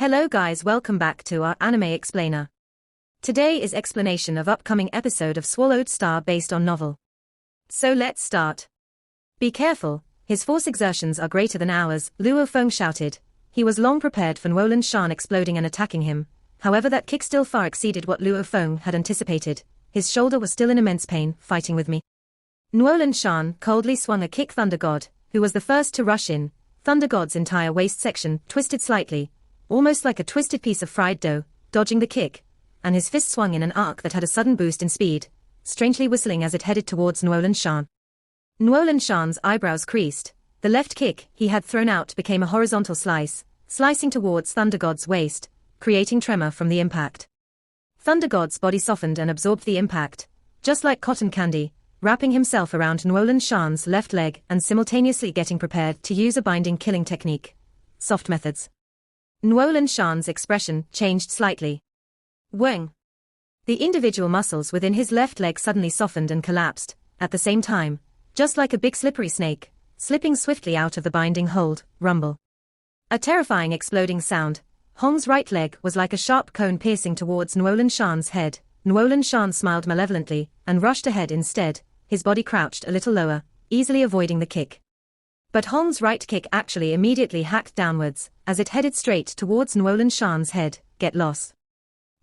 Hello guys, welcome back to our Anime Explainer. Today is explanation of upcoming episode of Swallowed Star based on novel. So let's start. Be careful, his force exertions are greater than ours, Luo Feng shouted. He was long prepared for Nuolan Shan exploding and attacking him. However, that kick still far exceeded what Luo Feng had anticipated. His shoulder was still in immense pain, fighting with me. Nuolan Shan coldly swung a kick. Thunder God, who was the first to rush in. Thunder God's entire waist section twisted slightly, almost like a twisted piece of fried dough, dodging the kick, and his fist swung in an arc that had a sudden boost in speed, strangely whistling as it headed towards Nuolan Shan. Nuolan Shan's eyebrows creased. The left kick he had thrown out became a horizontal slice, slicing towards Thunder God's waist, creating tremor from the impact. Thunder God's body softened and absorbed the impact, just like cotton candy, wrapping himself around Nuolan Shan's left leg and simultaneously getting prepared to use a binding killing technique. Soft methods. Nuolan Shan's expression changed slightly. Weng. The individual muscles within his left leg suddenly softened and collapsed, at the same time, just like a big slippery snake, slipping swiftly out of the binding hold. Rumble. A terrifying exploding sound. Hong's right leg was like a sharp cone piercing towards Nuolan Shan's head. Nuolan Shan smiled malevolently and rushed ahead instead, his body crouched a little lower, easily avoiding the kick. But Hong's right kick actually immediately hacked downwards, as it headed straight towards Nuolan Shan's head. Get lost.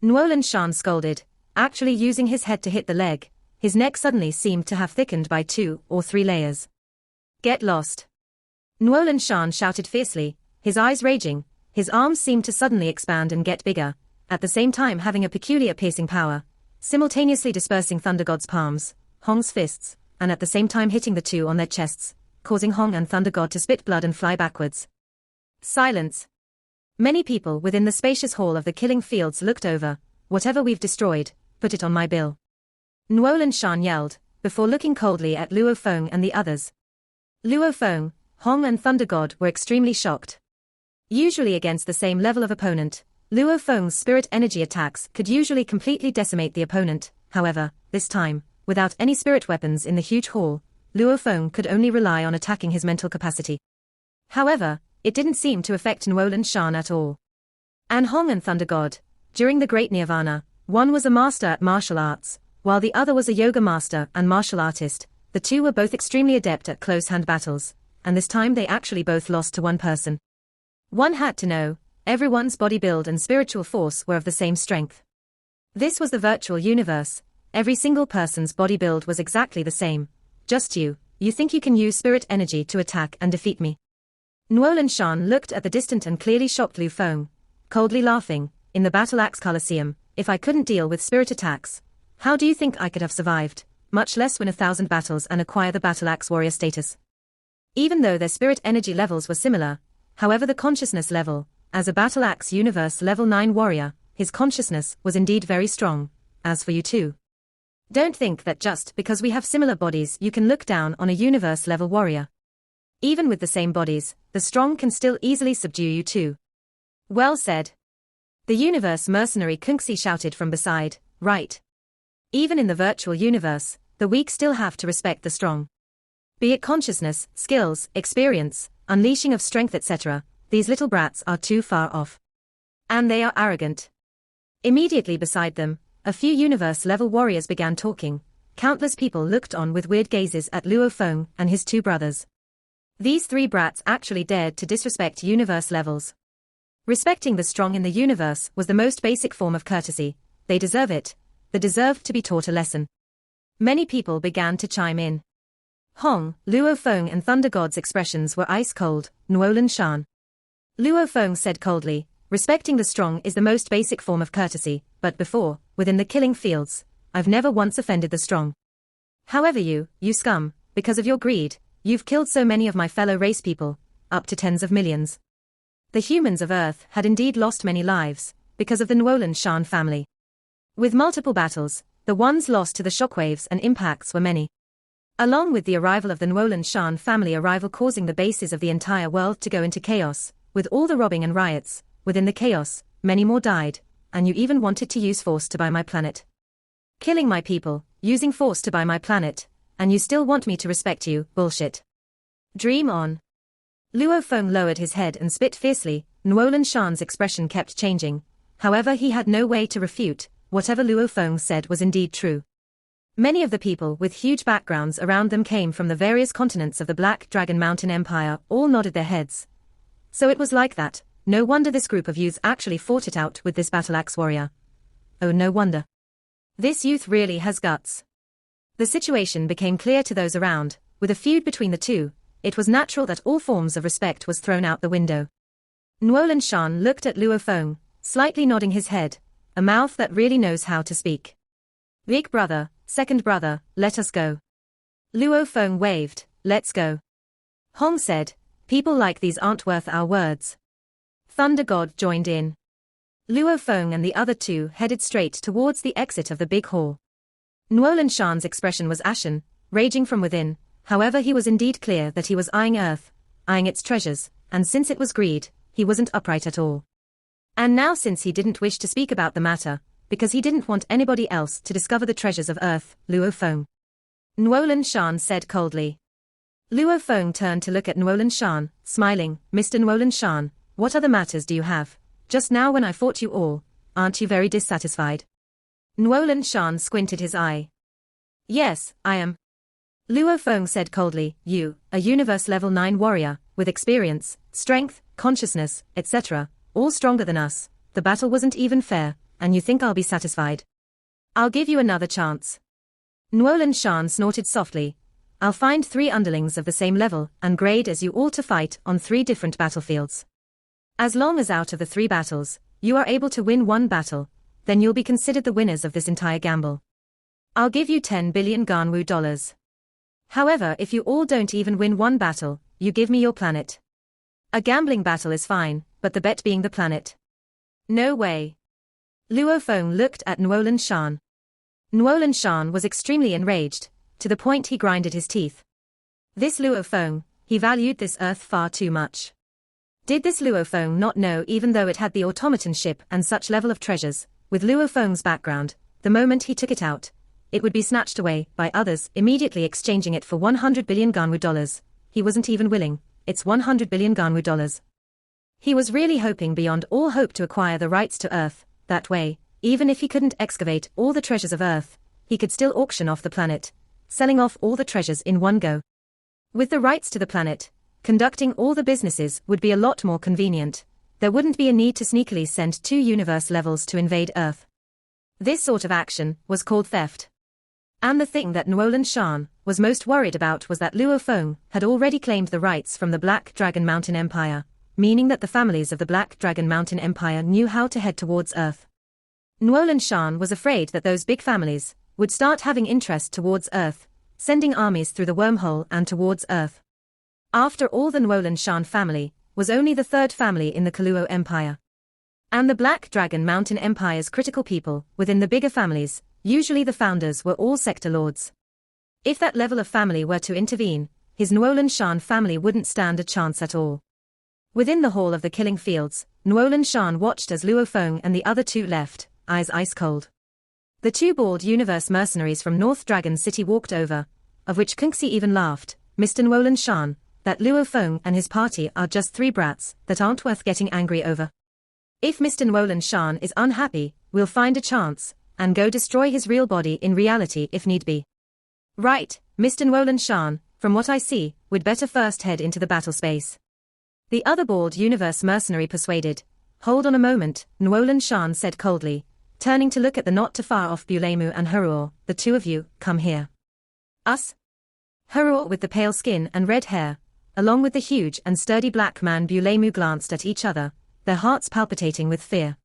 Nuolan Shan scolded, actually using his head to hit the leg. His neck suddenly seemed to have thickened by 2 or 3 layers. Get lost. Nuolan Shan shouted fiercely, his eyes raging. His arms seemed to suddenly expand and get bigger, at the same time having a peculiar piercing power, simultaneously dispersing Thunder God's palms, Hong's fists, and at the same time hitting the two on their chests, causing Hong and Thunder God to spit blood and fly backwards. Silence. Many people within the spacious hall of the killing fields looked over. Whatever we've destroyed, put it on my bill. Nuolan Shan yelled, before looking coldly at Luo Feng and the others. Luo Feng, Hong and Thunder God were extremely shocked. Usually against the same level of opponent, Luo Feng's spirit energy attacks could usually completely decimate the opponent. However, this time, without any spirit weapons in the huge hall, Luo Feng could only rely on attacking his mental capacity. However, it didn't seem to affect Nuolan Shan at all. And Hong and Thunder God, during the Great Nirvana, one was a master at martial arts, while the other was a yoga master and martial artist. The two were both extremely adept at close-hand battles, and this time they actually both lost to one person. One had to know, everyone's body build and spiritual force were of the same strength. This was the virtual universe. Every single person's body build was exactly the same. Just you think you can use spirit energy to attack and defeat me? Nuolan Shan looked at the distant and clearly shocked Lu Feng, coldly laughing. In the Battle Axe Coliseum, if I couldn't deal with spirit attacks, how do you think I could have survived, much less win 1,000 battles and acquire the Battle Axe warrior status? Even though their spirit energy levels were similar, however the consciousness level, as a Battle Axe Universe level 9 warrior, his consciousness was indeed very strong. As for you two, don't think that just because we have similar bodies you can look down on a universe level warrior. Even with the same bodies, the strong can still easily subdue you too. Well said. The universe mercenary Kunxi shouted from beside. Right. Even in the virtual universe, the weak still have to respect the strong. Be it consciousness, skills, experience, unleashing of strength, etc., these little brats are too far off. And they are arrogant. Immediately beside them, a few universe-level warriors began talking. Countless people looked on with weird gazes at Luo Feng and his two brothers. These 3 brats actually dared to disrespect universe levels. Respecting the strong in the universe was the most basic form of courtesy. They deserve it. They deserved to be taught a lesson. Many people began to chime in. Hong, Luo Feng and Thunder God's expressions were ice cold. Nuolan Shan. Luo Feng said coldly, respecting the strong is the most basic form of courtesy, but before, within the killing fields, I've never once offended the strong. However you scum, because of your greed, you've killed so many of my fellow race people, up to tens of millions. The humans of Earth had indeed lost many lives, because of the Nuolan Shan family. With multiple battles, the ones lost to the shockwaves and impacts were many. Along with the arrival of the Nuolan Shan family arrival causing the bases of the entire world to go into chaos, with all the robbing and riots, within the chaos, many more died, and you even wanted to use force to buy my planet. Killing my people, using force to buy my planet, and you still want me to respect you, bullshit. Dream on. Luo Feng lowered his head and spit fiercely. Nuolan Shan's expression kept changing. However, he had no way to refute. Whatever Luo Feng said was indeed true. Many of the people with huge backgrounds around them came from the various continents of the Black Dragon Mountain Empire, all nodded their heads. So it was like that. No wonder this group of youths actually fought it out with this battle axe warrior. Oh, no wonder. This youth really has guts. The situation became clear to those around. With a feud between the two, it was natural that all forms of respect was thrown out the window. Nuolan Shan looked at Luo Feng, slightly nodding his head, a mouth that really knows how to speak. Big brother, second brother, let us go. Luo Feng waved, let's go. Hong said, people like these aren't worth our words. Thunder God joined in. Luo Feng and the other two headed straight towards the exit of the big hall. Nuolan Shan's expression was ashen, raging from within. However, he was indeed clear that he was eyeing Earth, eyeing its treasures, and since it was greed, he wasn't upright at all. And now, since he didn't wish to speak about the matter, because he didn't want anybody else to discover the treasures of Earth, Luo Feng. Nuolan Shan said coldly. Luo Feng turned to look at Nuolan Shan, smiling. Mr. Nuolan Shan, what other matters do you have? Just now when I fought you all, aren't you very dissatisfied? Nuolan Shan squinted his eye. Yes, I am. Luo Feng said coldly, you, a universe level 9 warrior, with experience, strength, consciousness, etc., all stronger than us, the battle wasn't even fair, and you think I'll be satisfied? I'll give you another chance. Nuolan Shan snorted softly. I'll find 3 underlings of the same level and grade as you all to fight on 3 different battlefields. As long as out of the 3 battles, you are able to win 1 battle, then you'll be considered the winners of this entire gamble. I'll give you 10 billion Ganwu dollars. However, if you all don't even win 1 battle, you give me your planet. A gambling battle is fine, but the bet being the planet. No way. Luo Feng looked at Nuolan Shan. Nuolan Shan was extremely enraged, to the point he grinded his teeth. This Luo Feng, he valued this Earth far too much. Did this Luo Feng not know, even though it had the automaton ship and such level of treasures, with Luo Feng's background, the moment he took it out, it would be snatched away by others, immediately exchanging it for 100 billion Ganwu dollars. He wasn't even willing, it's 100 billion Ganwu dollars. He was really hoping beyond all hope to acquire the rights to Earth, that way, even if he couldn't excavate all the treasures of Earth, he could still auction off the planet, selling off all the treasures in one go. With the rights to the planet, conducting all the businesses would be a lot more convenient. There wouldn't be a need to sneakily send 2 universe levels to invade Earth. This sort of action was called theft. And the thing that Nuolan Shan was most worried about was that Luo Feng had already claimed the rights from the Black Dragon Mountain Empire, meaning that the families of the Black Dragon Mountain Empire knew how to head towards Earth. Nuolan Shan was afraid that those big families would start having interest towards Earth, sending armies through the wormhole and towards Earth. After all, the Nuolan Shan family was only the 3rd family in the Kaluo Empire. And the Black Dragon Mountain Empire's critical people within the bigger families, usually the founders, were all sector lords. If that level of family were to intervene, his Nuolan Shan family wouldn't stand a chance at all. Within the hall of the killing fields, Nuolan Shan watched as Luo Feng and the other 2 left, eyes ice cold. The 2 bald universe mercenaries from North Dragon City walked over, of which Kunxi even laughed. Mr. Nuolan Shan, that Luo Feng and his party are just 3 brats that aren't worth getting angry over. If Mr. Nuolan Shan is unhappy, we'll find a chance and go destroy his real body in reality if need be. Right, Mr. Nuolan Shan, from what I see, we'd better first head into the battle space. The other bald universe mercenary persuaded. Hold on a moment, Nuolan Shan said coldly, turning to look at the not too far off Bulemu and Haruo. The 2 of you, come here. Us? Haruo with the pale skin and red hair, along with the huge and sturdy black man Bulemu glanced at each other, their hearts palpitating with fear.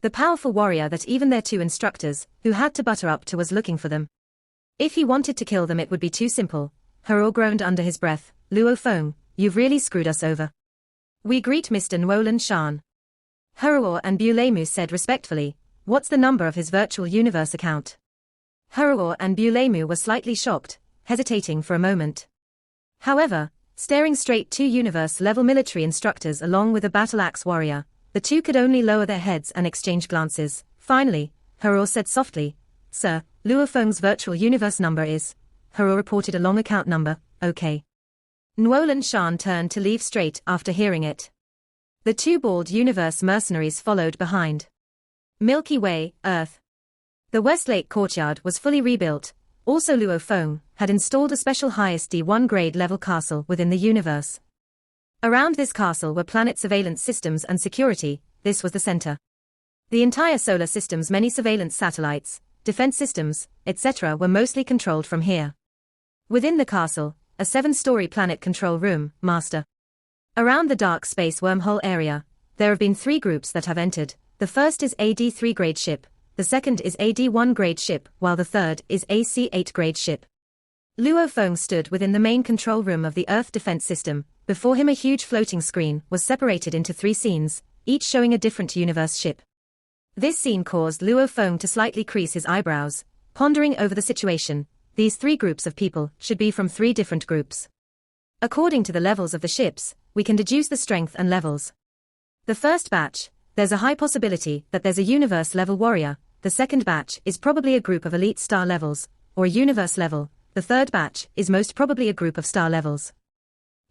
The powerful warrior that even their 2 instructors, who had to butter up to, was looking for them. If he wanted to kill them, it would be too simple. Haruo groaned under his breath. Luo Feng, you've really screwed us over. We greet Mr. Nuolan Shan. Haruo and Bulemu said respectfully, what's the number of his virtual universe account? Haruo and Bulemu were slightly shocked, hesitating for a moment. However, staring straight 2 universe-level military instructors along with a battle-axe warrior, the 2 could only lower their heads and exchange glances. Finally, Haruo said softly, Sir, Luo Feng's virtual universe number is... Haruo reported a long account number. Okay. Nwolan Shan turned to leave straight after hearing it. The two bald universe mercenaries followed behind. Milky Way, Earth. The Westlake courtyard was fully rebuilt. Also Luo Feng had installed a special highest D1 grade level castle within the universe. Around this castle were planet surveillance systems and security. This was the center. The entire solar system's many surveillance satellites, defense systems, etc. were mostly controlled from here. Within the castle, a 7-story planet control room, master. Around the dark space wormhole area, there have been 3 groups that have entered. The first is a D3 grade ship, the second is a D1 grade ship, while the third is a C8 grade ship. Luo Feng stood within the main control room of the Earth defense system. Before him a huge floating screen was separated into 3 scenes, each showing a different universe ship. This scene caused Luo Feng to slightly crease his eyebrows, pondering over the situation. These 3 groups of people should be from 3 different groups. According to the levels of the ships, we can deduce the strength and levels. The first batch, there's a high possibility that there's a universe level warrior. The second batch is probably a group of elite star levels, or a universe level. The third batch is most probably a group of star levels.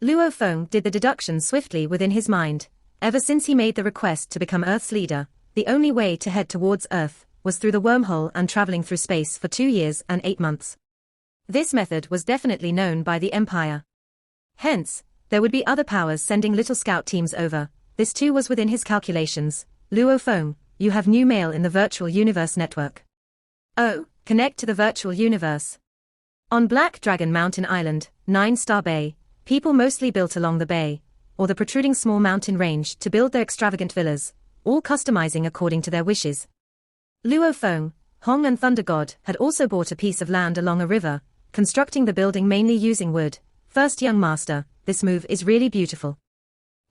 Luo Feng did the deduction swiftly within his mind. Ever since he made the request to become Earth's leader, the only way to head towards Earth was through the wormhole and traveling through space for 2 years and 8 months. This method was definitely known by the Empire. Hence, there would be other powers sending little scout teams over. This too was within his calculations. Luo Feng, you have new mail in the virtual universe network. Oh, connect to the virtual universe. On Black Dragon Mountain Island, 9-star bay, people mostly built along the bay, or the protruding small mountain range to build their extravagant villas, all customizing according to their wishes. Luo Feng, Hong and Thunder God had also bought a piece of land along a river, constructing the building mainly using wood. First young master, this move is really beautiful.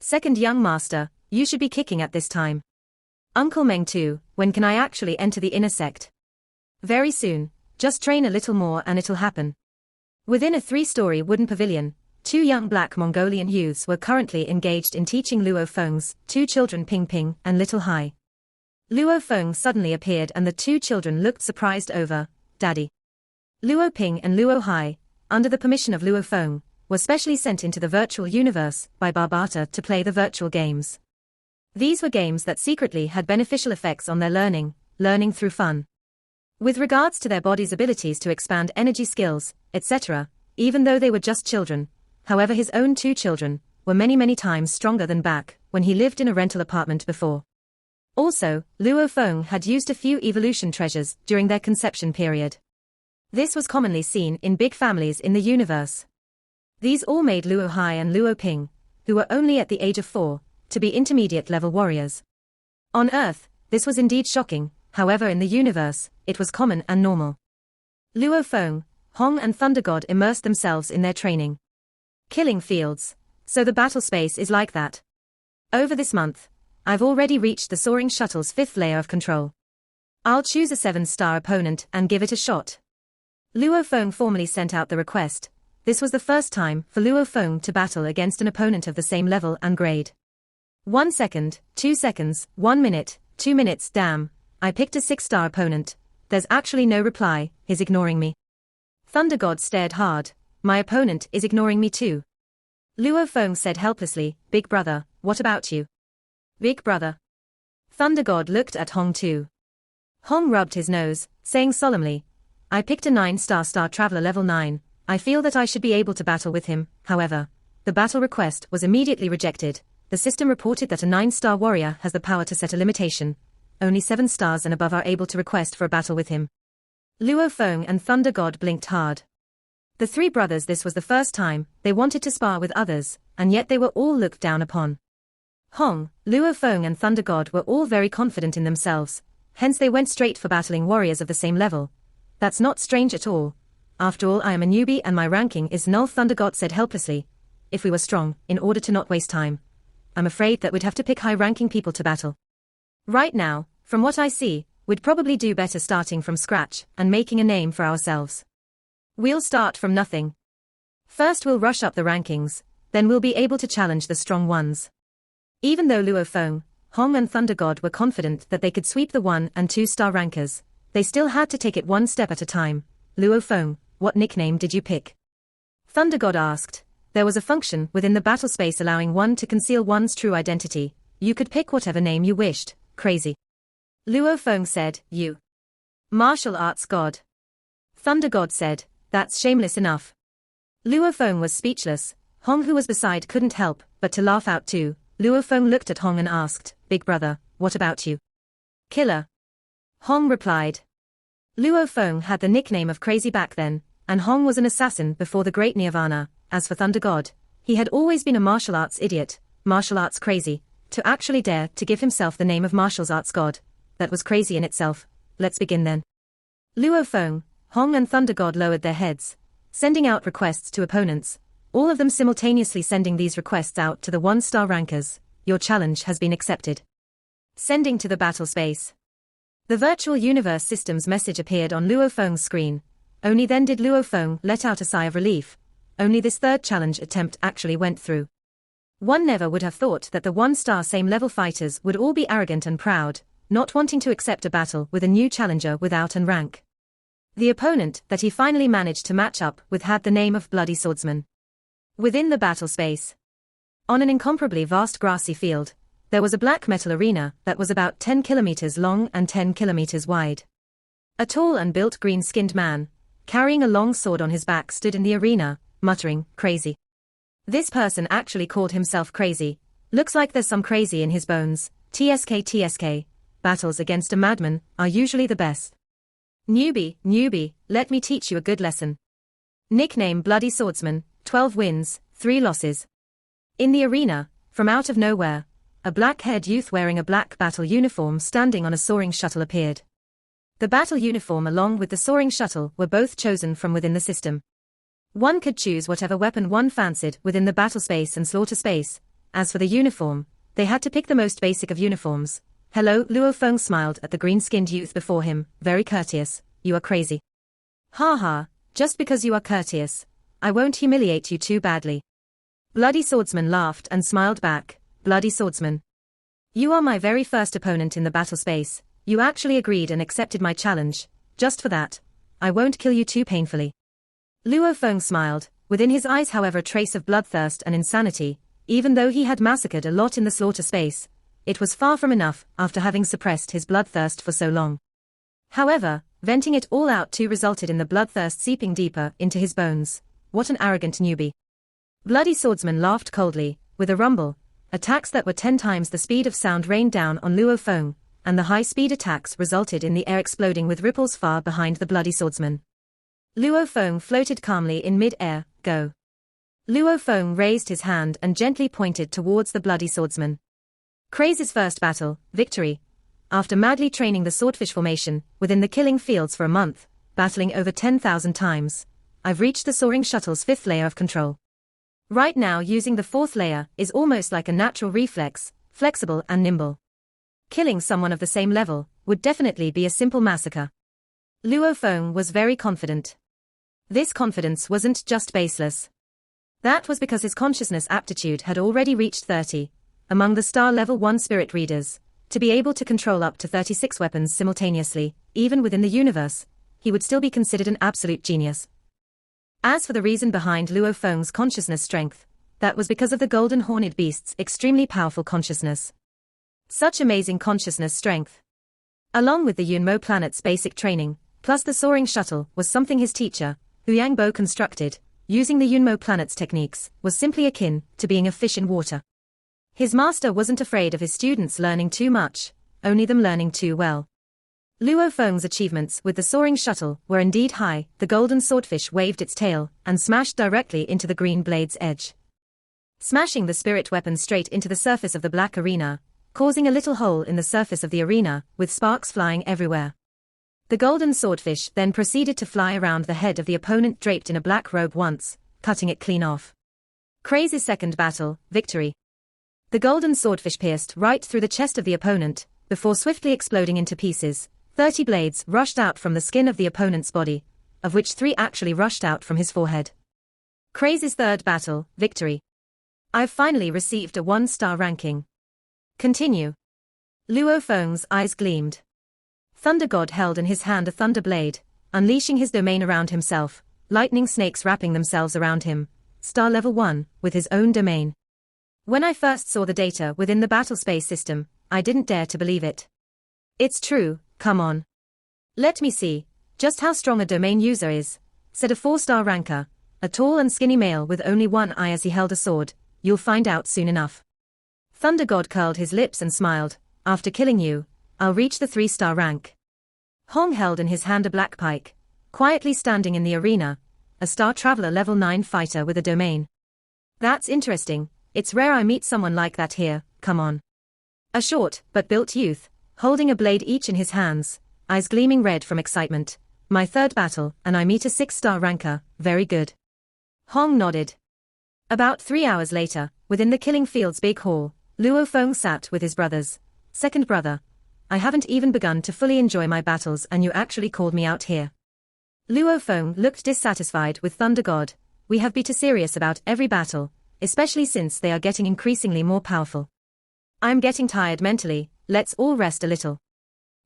Second young master, you should be kicking at this time. Uncle Meng too, when can I actually enter the inner sect? Very soon, just train a little more and it'll happen. Within a 3-story wooden pavilion, 2 young black Mongolian youths were currently engaged in teaching Luo Feng's 2 children Ping Ping and Little Hai. Luo Feng suddenly appeared and the 2 children looked surprised over, Daddy. Luo Ping and Luo Hai, under the permission of Luo Feng, were specially sent into the virtual universe by Barbata to play the virtual games. These were games that secretly had beneficial effects on their learning through fun. With regards to their body's abilities to expand energy skills, etc., even though they were just children, however his own 2 children were many times stronger than back when he lived in a rental apartment before. Also, Luo Feng had used a few evolution treasures during their conception period. This was commonly seen in big families in the universe. These all made Luo Hai and Luo Ping, who were only at the age of 4, to be intermediate-level warriors. On Earth, this was indeed shocking, however in the universe, it was common and normal. Luo Feng, Hong and Thunder God immersed themselves in their training. Killing fields. So the battle space is like that. Over this month, I've already reached the soaring shuttle's 5th layer of control. I'll choose a 7-star opponent and give it a shot. Luo Feng formally sent out the request. This was the first time for Luo Feng to battle against an opponent of the same level and grade. 1 second, 2 seconds, 1 minute, 2 minutes, damn, I picked a 6-star opponent. There's actually no reply, he's ignoring me. Thunder God stared hard, my opponent is ignoring me too. Luo Feng said helplessly, Big brother, what about you? Big brother. Thunder God looked at Hong too. Hong rubbed his nose, saying solemnly, I picked a 9-star star traveler level 9, I feel that I should be able to battle with him, however. The battle request was immediately rejected. The system reported that a 9-star warrior has the power to set a limitation. Only 7 stars and above are able to request for a battle with him. Luo Feng and Thunder God blinked hard. The 3 brothers, this was the first time they wanted to spar with others, and yet they were all looked down upon. Hong, Luo Feng and Thunder God were all very confident in themselves, hence they went straight for battling warriors of the same level. That's not strange at all. After all, I am a newbie and my ranking is null, Thunder God said helplessly. If we were strong, in order to not waste time, I'm afraid that we'd have to pick high-ranking people to battle. Right now, from what I see, we'd probably do better starting from scratch and making a name for ourselves. We'll start from nothing. First we'll rush up the rankings, then we'll be able to challenge the strong ones. Even though Luo Feng, Hong and Thunder God were confident that they could sweep the 1- and 2-star rankers, they still had to take it one step at a time. Luo Feng, what nickname did you pick? Thunder God asked. there was a function within the battle space allowing one to conceal one's true identity. You could pick whatever name you wished. Crazy. Luo Feng said, "You. Martial arts god." Thunder God said, "That's shameless enough." Luo Feng was speechless. Hong, who was beside, couldn't help but to laugh out too. Luo Feng looked at Hong and asked, "Big brother, what about you?" "Killer." Hong replied. Luo Feng had the nickname of Crazy back then, and Hong was an assassin before the Great Nirvana. As for Thunder God, he had always been a martial arts idiot, martial arts crazy. To actually dare to give himself the name of martial arts god, that was crazy in itself. Let's begin then. Luo Feng, Hong and Thunder God lowered their heads, sending out requests to opponents, all of them simultaneously sending these requests out to the 1-star rankers. Your challenge has been accepted. Sending to the battle space. The virtual universe system's message appeared on Luo Feng's screen. Only then did Luo Feng let out a sigh of relief. Only this third challenge attempt actually went through. One never would have thought that the 1-star same-level fighters would all be arrogant and proud, not wanting to accept a battle with a new challenger without an rank. The opponent that he finally managed to match up with had the name of Bloody Swordsman. Within the battle space, on an incomparably vast grassy field, there was a black metal arena that was about 10 kilometers long and 10 kilometers wide. A tall and built green-skinned man, carrying a long sword on his back, stood in the arena, muttering, "Crazy." This person actually called himself Crazy. Looks like there's some crazy in his bones. TSK. Battles against a madman are usually the best. Newbie, let me teach you a good lesson. Nickname Bloody Swordsman, 12 wins, 3 losses. In the arena, from out of nowhere, a black-haired youth wearing a black battle uniform standing on a soaring shuttle appeared. The battle uniform along with the soaring shuttle were both chosen from within the system. One could choose whatever weapon one fancied within the battle space and slaughter space. As for the uniform, they had to pick the most basic of uniforms. "Hello," Luo Feng smiled at the green-skinned youth before him, very courteous. "You are crazy." "Ha, just because you are courteous, I won't humiliate you too badly." Bloody Swordsman laughed and smiled back. "Bloody Swordsman. You are my very first opponent in the battle space. You actually agreed and accepted my challenge. Just for that, I won't kill you too painfully." Luo Feng smiled, within his eyes however a trace of bloodthirst and insanity. Even though he had massacred a lot in the slaughter space, it was far from enough after having suppressed his bloodthirst for so long. However, venting it all out too resulted in the bloodthirst seeping deeper into his bones. What an arrogant newbie. Bloody Swordsman laughed coldly, with a rumble. Attacks that were 10 times the speed of sound rained down on Luo Feng, and the high-speed attacks resulted in the air exploding with ripples far behind the Bloody Swordsman. Luo Feng floated calmly in mid-air. "Go." Luo Feng raised his hand and gently pointed towards the Bloody Swordsman. Crazy's first battle, victory. After madly training the swordfish formation within the killing fields for a month, battling over 10,000 times, I've reached the soaring shuttle's 5th layer of control. Right now using the 4th layer is almost like a natural reflex, flexible and nimble. Killing someone of the same level would definitely be a simple massacre. Luo Feng was very confident. This confidence wasn't just baseless. That was because his consciousness aptitude had already reached 30. Among the star level 1 spirit readers, to be able to control up to 36 weapons simultaneously, even within the universe, he would still be considered an absolute genius. As for the reason behind Luo Feng's consciousness strength, that was because of the golden horned beast's extremely powerful consciousness. Such amazing consciousness strength, along with the Yunmo planet's basic training, plus the soaring shuttle, was something his teacher, Huyang Bo, constructed, using the Yunmo planet's techniques, was simply akin to being a fish in water. His master wasn't afraid of his students learning too much, only them learning too well. Luo Feng's achievements with the soaring shuttle were indeed high. The golden swordfish waved its tail and smashed directly into the green blade's edge, smashing the spirit weapon straight into the surface of the black arena, causing a little hole in the surface of the arena, with sparks flying everywhere. The golden swordfish then proceeded to fly around the head of the opponent draped in a black robe once, cutting it clean off. Crazy's second battle, victory. The golden swordfish pierced right through the chest of the opponent, before swiftly exploding into pieces. 30 blades rushed out from the skin of the opponent's body, of which 3 actually rushed out from his forehead. Crazy's third battle, victory. I've finally received a 1-star ranking. Continue. Luo Feng's eyes gleamed. Thunder God held in his hand a thunder blade, unleashing his domain around himself, lightning snakes wrapping themselves around him, star level 1, with his own domain. When I first saw the data within the battle space system, I didn't dare to believe it. It's true, come on. Let me see just how strong a domain user is, said a 4-star ranker, a tall and skinny male with only one eye as he held a sword. You'll find out soon enough. Thunder God curled his lips and smiled. After killing you, I'll reach the 3-star rank. Hong held in his hand a black pike, quietly standing in the arena, a Star Traveler level 9 fighter with a domain. That's interesting, it's rare I meet someone like that here, come on. A short, but built youth, holding a blade each in his hands, eyes gleaming red from excitement. My 3rd battle, and I meet a 6-star ranker, very good. Hong nodded. About 3 hours later, within the Killing Field's big hall, Luo Feng sat with his brothers. Second brother, I haven't even begun to fully enjoy my battles and you actually called me out here. Luo Feng looked dissatisfied with Thunder God. We have been too serious about every battle, especially since they are getting increasingly more powerful. I'm getting tired mentally, let's all rest a little.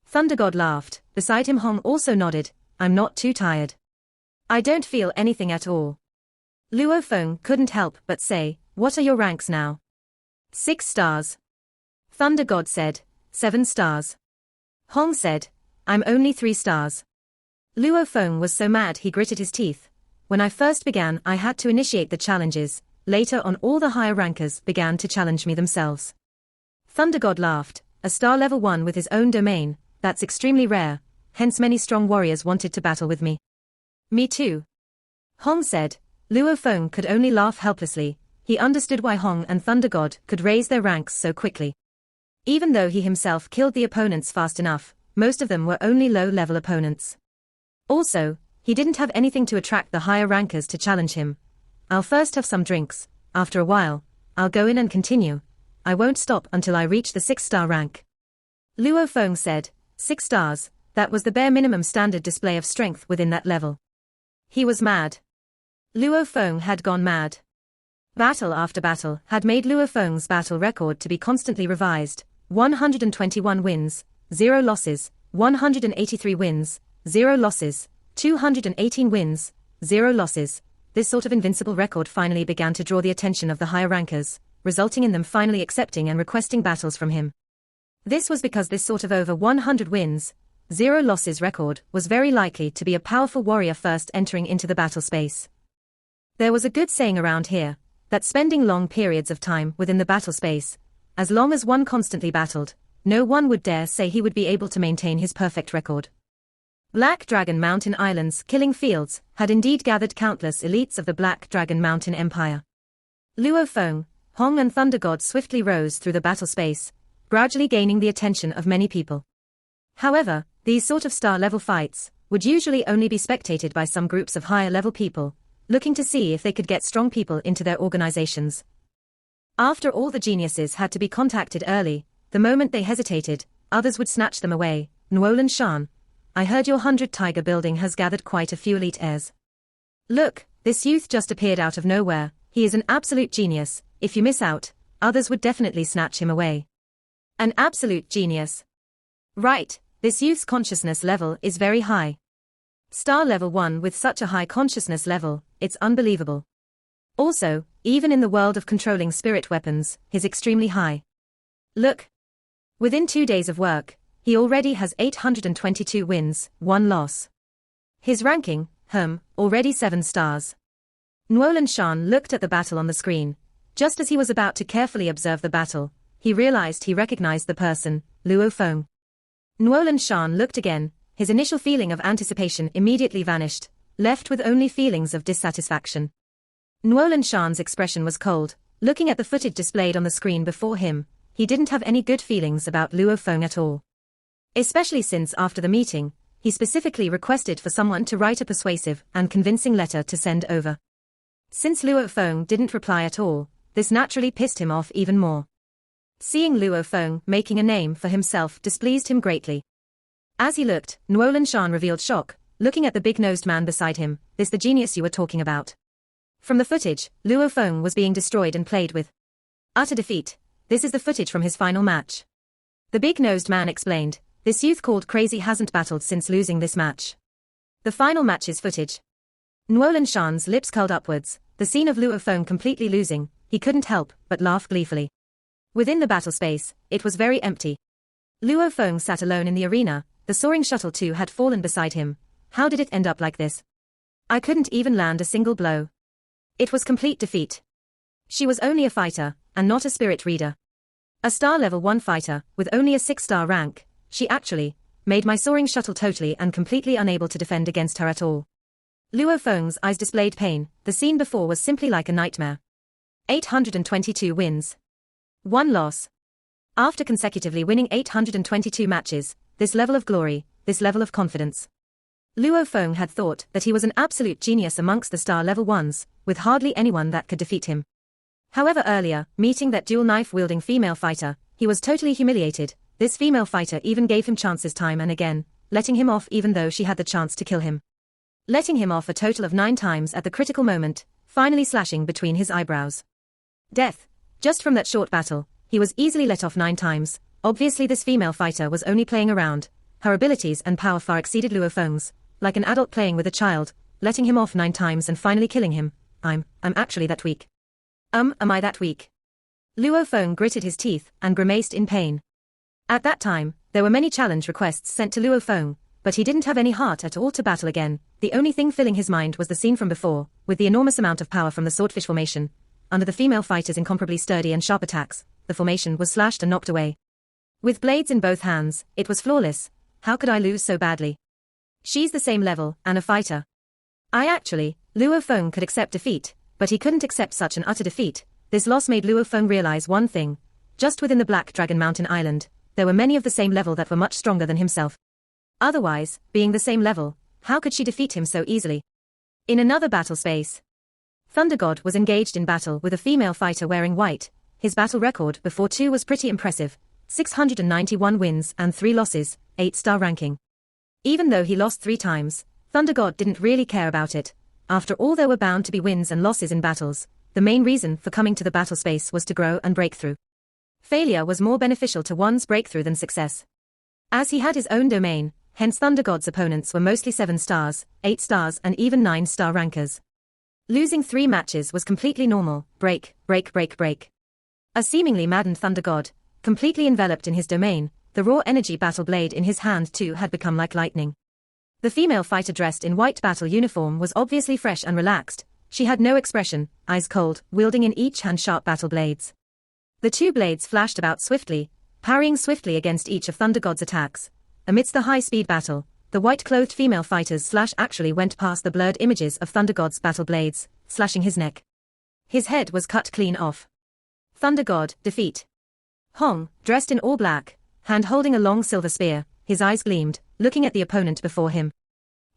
Thunder God laughed. Beside him Hong also nodded. I'm not too tired. I don't feel anything at all. Luo Feng couldn't help but say, what are your ranks now? 6 stars. Thunder God said, 7 stars. Hong said, I'm only 3 stars. Luo Feng was so mad he gritted his teeth. When I first began I had to initiate the challenges, later on all the higher rankers began to challenge me themselves. Thunder God laughed, a star level 1 with his own domain, that's extremely rare, hence many strong warriors wanted to battle with me. Me too. Hong said. Luo Feng could only laugh helplessly. He understood why Hong and Thunder God could raise their ranks so quickly. Even though he himself killed the opponents fast enough, most of them were only low-level opponents. Also, he didn't have anything to attract the higher rankers to challenge him. I'll first have some drinks, after a while, I'll go in and continue. I won't stop until I reach the 6-star rank. Luo Feng said, 6 stars, that was the bare minimum standard display of strength within that level. He was mad. Luo Feng had gone mad. Battle after battle had made Luo Feng's battle record to be constantly revised. 121 wins, 0 losses, 183 wins, 0 losses, 218 wins, 0 losses. This sort of invincible record finally began to draw the attention of the higher rankers, resulting in them finally accepting and requesting battles from him. This was because this sort of over 100 wins, 0 losses record was very likely to be a powerful warrior first entering into the battle space. There was a good saying around here, that spending long periods of time within the battle space, as long as one constantly battled, no one would dare say he would be able to maintain his perfect record. Black Dragon Mountain Island's Killing Fields had indeed gathered countless elites of the Black Dragon Mountain Empire. Luo Feng, Hong and Thunder God swiftly rose through the battle space, gradually gaining the attention of many people. However, these sort of star-level fights would usually only be spectated by some groups of higher-level people, looking to see if they could get strong people into their organizations. After all the geniuses had to be contacted early, the moment they hesitated, others would snatch them away. Nuolan Shan, I heard your 100 Tiger building has gathered quite a few elite heirs. Look, this youth just appeared out of nowhere, he is an absolute genius, if you miss out, others would definitely snatch him away. An absolute genius. Right, this youth's consciousness level is very high. Star level 1 with such a high consciousness level, it's unbelievable. Also, even in the world of controlling spirit weapons, he's extremely high. Look. Within 2 days of work, he already has 822 wins, 1 loss. His ranking, already 7 stars. Nuolan Shan looked at the battle on the screen. Just as he was about to carefully observe the battle, he realized he recognized the person, Luo Feng. Nuolan Shan looked again, his initial feeling of anticipation immediately vanished, left with only feelings of dissatisfaction. Nuolan Shan's expression was cold, looking at the footage displayed on the screen before him, he didn't have any good feelings about Luo Feng at all. Especially since after the meeting, he specifically requested for someone to write a persuasive and convincing letter to send over. Since Luo Feng didn't reply at all, this naturally pissed him off even more. Seeing Luo Feng making a name for himself displeased him greatly. As he looked, Nuolan Shan revealed shock, looking at the big-nosed man beside him. This the genius you were talking about? From the footage, Luo Feng was being destroyed and played with. Utter defeat. This is the footage from his final match. The big-nosed man explained, this youth called Crazy hasn't battled since losing this match. The final match's footage. Nuolan Shan's lips curled upwards, the scene of Luo Feng completely losing, he couldn't help but laugh gleefully. Within the battle space, it was very empty. Luo Feng sat alone in the arena, the soaring shuttle too had fallen beside him. How did it end up like this? I couldn't even land a single blow. It was complete defeat. She was only a fighter, and not a spirit reader. A star level 1 fighter, with only a 6-star rank, she actually made my soaring shuttle totally and completely unable to defend against her at all. Luo Feng's eyes displayed pain, the scene before was simply like a nightmare. 822 wins. 1 loss. After consecutively winning 822 matches, this level of glory, this level of confidence. Luo Feng had thought that he was an absolute genius amongst the star level 1s, with hardly anyone that could defeat him. However, earlier, meeting that dual knife-wielding female fighter, he was totally humiliated. This female fighter even gave him chances time and again, letting him off even though she had the chance to kill him. Letting him off a total of 9 times at the critical moment, finally slashing between his eyebrows. Death. Just from that short battle, he was easily let off 9 times. Obviously this female fighter was only playing around. Her abilities and power far exceeded Luo Feng's, like an adult playing with a child, letting him off 9 times and finally killing him. I'm actually that weak. Am I that weak? Luo Feng gritted his teeth and grimaced in pain. At that time, there were many challenge requests sent to Luo Feng, but he didn't have any heart at all to battle again. The only thing filling his mind was the scene from before, with the enormous amount of power from the swordfish formation. Under the female fighter's incomparably sturdy and sharp attacks, the formation was slashed and knocked away. With blades in both hands, it was flawless. How could I lose so badly? She's the same level, and a fighter. Luo Feng could accept defeat, but he couldn't accept such an utter defeat. This loss made Luo Feng realize one thing. Just within the Black Dragon Mountain Island, there were many of the same level that were much stronger than himself. Otherwise, being the same level, how could she defeat him so easily? In another battle space, Thunder God was engaged in battle with a female fighter wearing white. His battle record before 2 was pretty impressive. 691 wins and 3 losses, 8-star ranking. Even though he lost 3 times, Thunder God didn't really care about it. After all, there were bound to be wins and losses in battles. The main reason for coming to the battle space was to grow and break through. Failure was more beneficial to one's breakthrough than success. As he had his own domain, hence Thunder God's opponents were mostly 7 stars, 8 stars and even 9-star rankers. Losing 3 matches was completely normal. Break. A seemingly maddened Thunder God, completely enveloped in his domain, the raw energy battle blade in his hand too had become like lightning. The female fighter dressed in white battle uniform was obviously fresh and relaxed. She had no expression, eyes cold, wielding in each hand sharp battle blades. The 2 blades flashed about swiftly, parrying swiftly against each of Thunder God's attacks. Amidst the high-speed battle, the white-clothed female fighter's slash actually went past the blurred images of Thunder God's battle blades, slashing his neck. His head was cut clean off. Thunder God, defeat. Hong, dressed in all black, hand holding a long silver spear, his eyes gleamed, looking at the opponent before him.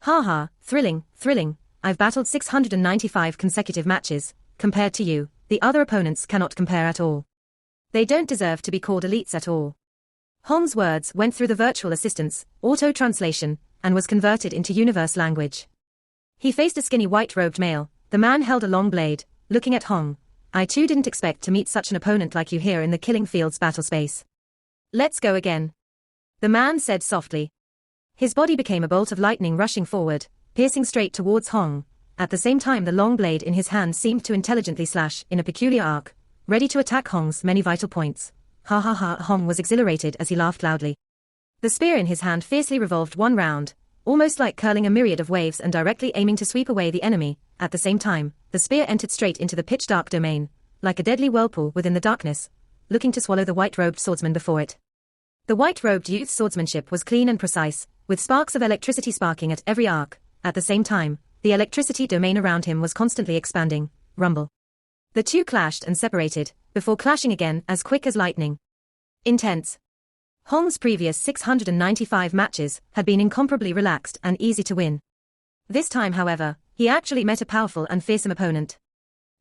Ha, thrilling. I've battled 695 consecutive matches. Compared to you, the other opponents cannot compare at all. They don't deserve to be called elites at all. Hong's words went through the virtual assistant's auto-translation and was converted into universe language. He faced a skinny white-robed male. The man held a long blade, looking at Hong. I too didn't expect to meet such an opponent like you here in the Killing Fields battle space. Let's go again. The man said softly. His body became a bolt of lightning rushing forward, piercing straight towards Hong. At the same time the long blade in his hand seemed to intelligently slash in a peculiar arc, ready to attack Hong's many vital points. Ha, Hong was exhilarated as he laughed loudly. The spear in his hand fiercely revolved one round, almost like curling a myriad of waves and directly aiming to sweep away the enemy. At the same time, the spear entered straight into the pitch-dark domain, like a deadly whirlpool within the darkness, looking to swallow the white-robed swordsman before it. The white-robed youth's swordsmanship was clean and precise, with sparks of electricity sparking at every arc. At the same time, the electricity domain around him was constantly expanding. Rumble. The 2 clashed and separated, before clashing again as quick as lightning. Intense. Hong's previous 695 matches had been incomparably relaxed and easy to win. This time, however, he actually met a powerful and fearsome opponent.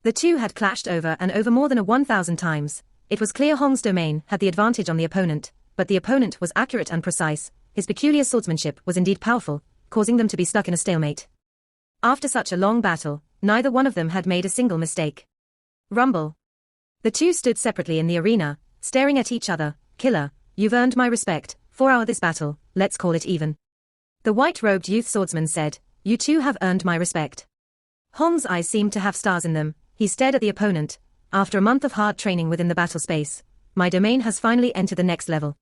The 2 had clashed over and over more than 1,000 times. It was clear Hong's domain had the advantage on the opponent, but the opponent was accurate and precise. His peculiar swordsmanship was indeed powerful, causing them to be stuck in a stalemate. After such a long battle, neither one of them had made a single mistake. Rumble. The 2 stood separately in the arena, staring at each other. Killer, you've earned my respect. For this battle, let's call it even. The white-robed youth swordsman said, you 2 have earned my respect. Hong's eyes seemed to have stars in them. He stared at the opponent. After a month of hard training within the battle space, my domain has finally entered the next level.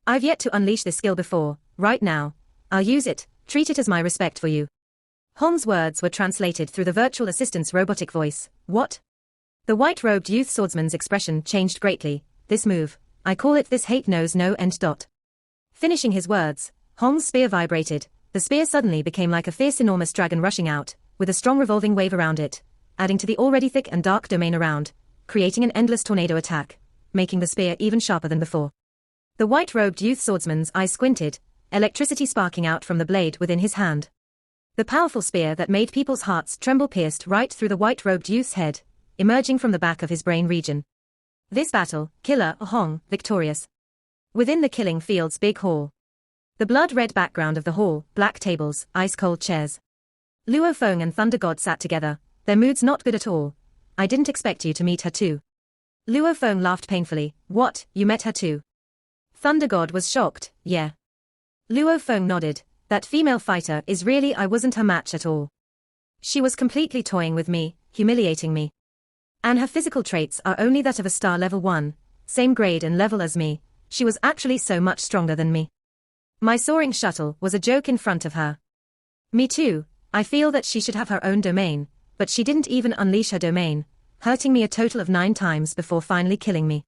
I've yet to unleash this skill before. Right now, I'll use it. Treat it as my respect for you. Hong's words were translated through the virtual assistant's robotic voice. What? The white-robed youth swordsman's expression changed greatly. This move, I call it this hate knows no end. Finishing his words, Hong's spear vibrated. The spear suddenly became like a fierce enormous dragon rushing out, with a strong revolving wave around it, adding to the already thick and dark domain around, creating an endless tornado attack, making the spear even sharper than before. The white-robed youth swordsman's eyes squinted, electricity sparking out from the blade within his hand. The powerful spear that made people's hearts tremble pierced right through the white-robed youth's head, emerging from the back of his brain region. This battle, Killer Hong, victorious. Within the killing field's big hall. The blood-red background of the hall, black tables, ice-cold chairs. Luo Feng and Thunder God sat together, their moods not good at all. I didn't expect you to meet her too. Luo Feng laughed painfully. What, you met her too? Thunder God was shocked. Yeah. Luo Feng nodded. That female fighter is really I wasn't her match at all. She was completely toying with me, humiliating me. And her physical traits are only that of a star level 1, same grade and level as me. She was actually so much stronger than me. My soaring shuttle was a joke in front of her. Me too, I feel that she should have her own domain, but she didn't even unleash her domain, hurting me a total of 9 times before finally killing me.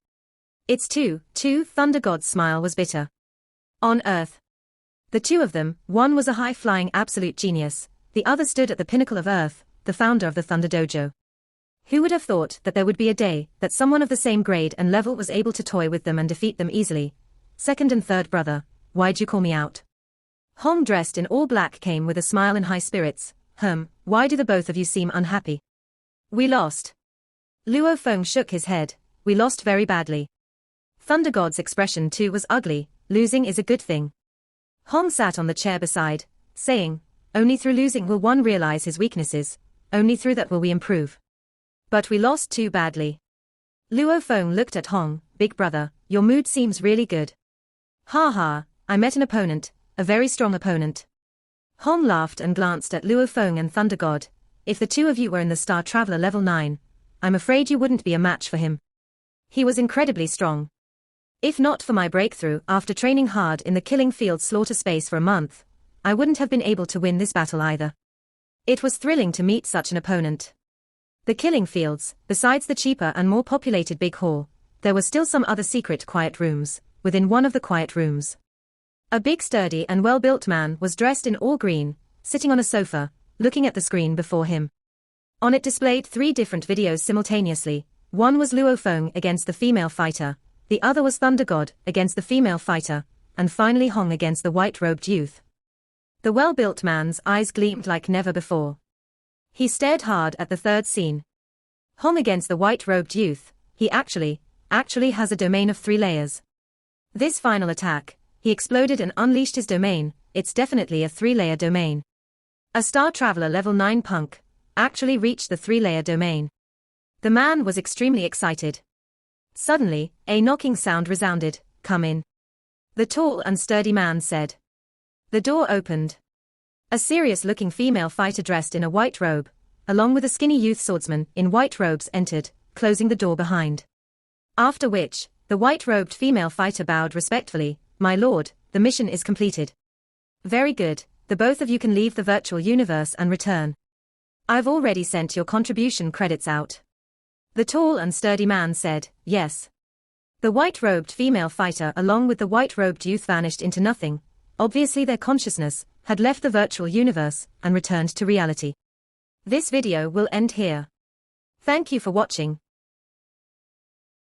It's two, Thunder God's smile was bitter. On Earth. The two of them, one was a high-flying absolute genius, the other stood at the pinnacle of Earth, the founder of the Thunder Dojo. Who would have thought that there would be a day that someone of the same grade and level was able to toy with them and defeat them easily? Second and third brother, why'd you call me out? Hong, dressed in all black, came with a smile and high spirits. Why do the both of you seem unhappy? We lost. Luo Feng shook his head. We lost very badly. Thunder God's expression too was ugly. Losing is a good thing. Hong sat on the chair beside, saying, only through losing will one realize his weaknesses, only through that will we improve. But we lost too badly. Luo Feng looked at Hong. Big brother, your mood seems really good. Ha ha, I met an opponent, a very strong opponent. Hong laughed and glanced at Luo Feng and Thunder God. If the two of you were in the Star Traveler level 9, I'm afraid you wouldn't be a match for him. He was incredibly strong. If not for my breakthrough after training hard in the killing field slaughter space for a month, I wouldn't have been able to win this battle either. It was thrilling to meet such an opponent. The killing fields, besides the cheaper and more populated big hall, there were still some other secret quiet rooms. Within one of the quiet rooms, a big sturdy and well-built man was dressed in all green, sitting on a sofa, looking at the screen before him. On it displayed 3 different videos simultaneously. One was Luo Feng against the female fighter, the other was Thunder God against the female fighter, and finally Hong against the white-robed youth. The well-built man's eyes gleamed like never before. He stared hard at the third scene. Hong against the white-robed youth. He actually has a domain of 3 layers. This final attack, he exploded and unleashed his domain. It's definitely a 3-layer domain. A Star Traveler level 9 punk actually reached the 3-layer domain. The man was extremely excited. Suddenly, a knocking sound resounded. Come in. The tall and sturdy man said. The door opened. A serious-looking female fighter dressed in a white robe, along with a skinny youth swordsman in white robes entered, closing the door behind. After which, the white-robed female fighter bowed respectfully. My lord, the mission is completed. Very good, the both of you can leave the virtual universe and return. I've already sent your contribution credits out. The tall and sturdy man said, yes. The white-robed female fighter along with the white-robed youth vanished into nothing. Obviously their consciousness had left the virtual universe and returned to reality. This video will end here. Thank you for watching.